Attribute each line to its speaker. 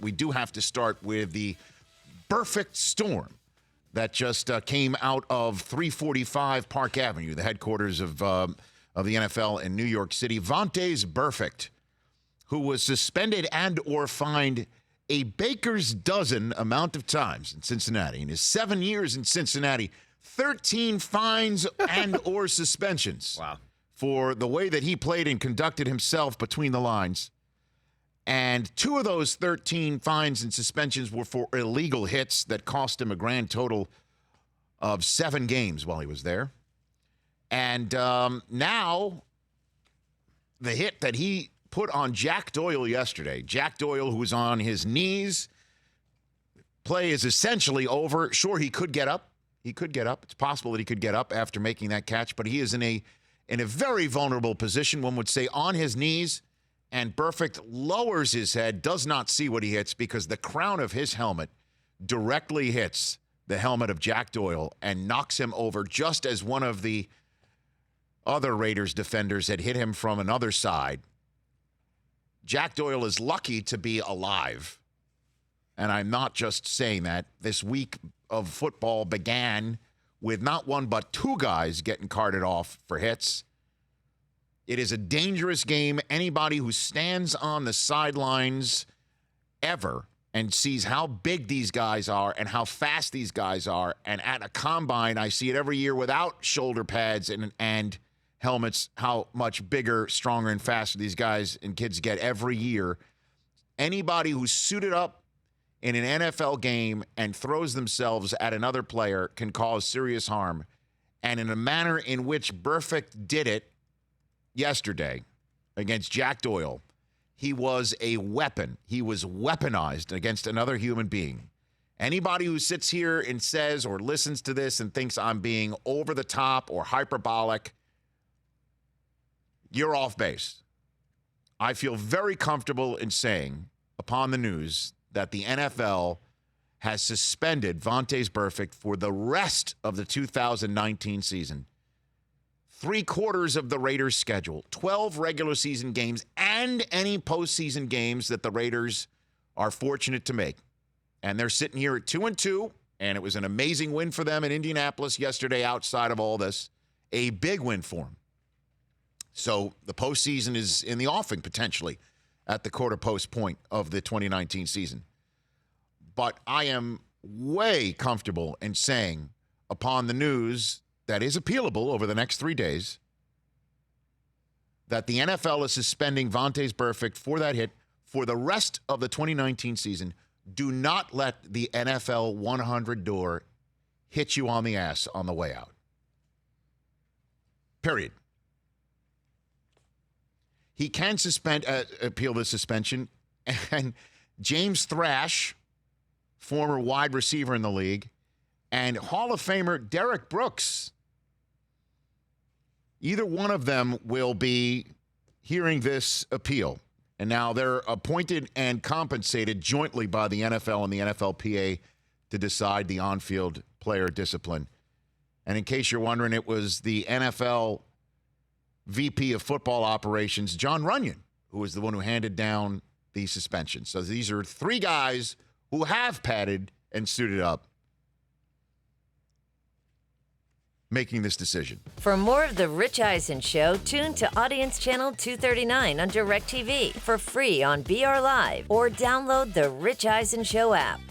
Speaker 1: we do have to start with the Burfict storm that just came out of 345 Park Avenue, the headquarters of the NFL in New York City. Vontaze Burfict, who was suspended and or fined a baker's dozen amount of times in Cincinnati. In his 7 years in Cincinnati, 13 fines and or suspensions.
Speaker 2: Wow.
Speaker 1: For the way that he played and conducted himself between the lines. And 2 of those 13 fines and suspensions were for illegal hits that cost him a grand total of 7 games while he was there. And now the hit that he put on Jack Doyle yesterday, Jack Doyle, who was on his knees, play is essentially over. Sure, he could get up. He could get up. It's possible that he could get up after making that catch, but he is in a very vulnerable position, one would say, on his knees, and Burfict lowers his head, does not see what he hits because the crown of his helmet directly hits the helmet of Jack Doyle and knocks him over just as one of the other Raiders defenders had hit him from another side. Jack Doyle is lucky to be alive, and I'm not just saying that. This week of football began with not one but 2 guys getting carted off for hits. It is a dangerous game. Anybody who stands on the sidelines ever and sees how big these guys are and how fast these guys are, and at a combine, I see it every year without shoulder pads and helmets, how much bigger, stronger, and faster these guys and kids get every year. Anybody who's suited up in an NFL game and throws themselves at another player can cause serious harm. And in a manner in which Burfict did it yesterday against Jack Doyle, he was a weapon. He was weaponized against another human being. Anybody who sits here and says or listens to this and thinks I'm being over the top or hyperbolic, you're off base. I feel very comfortable in saying, upon the news, that the NFL has suspended Vontaze Burfict for the rest of the 2019 season. 3/4 of the Raiders' schedule, 12 regular season games, and any postseason games that the Raiders are fortunate to make. And they're sitting here at 2-2, and it was an amazing win for them in Indianapolis yesterday outside of all this. A big win for them. So the postseason is in the offing, potentially, at the quarter post point of the 2019 season. But I am way comfortable in saying, upon the news that is appealable over the next 3 days, that the NFL is suspending Vontaze Burfict for that hit for the rest of the 2019 season. Do not let the NFL 100 door hit you on the ass on the way out. Period. He can appeal the suspension, and James Thrash, former wide receiver in the league, and Hall of Famer Derek Brooks, either one of them will be hearing this appeal. And now they're appointed and compensated jointly by the NFL and the NFLPA to decide the on-field player discipline. And in case you're wondering, it was the NFL VP of football operations, John Runyon, who was the one who handed down the suspension. So these are 3 guys who have padded and suited up making this decision.
Speaker 3: For more of The Rich Eisen Show, tune to Audience Channel 239 on DirecTV for free on BR Live or download the Rich Eisen Show app.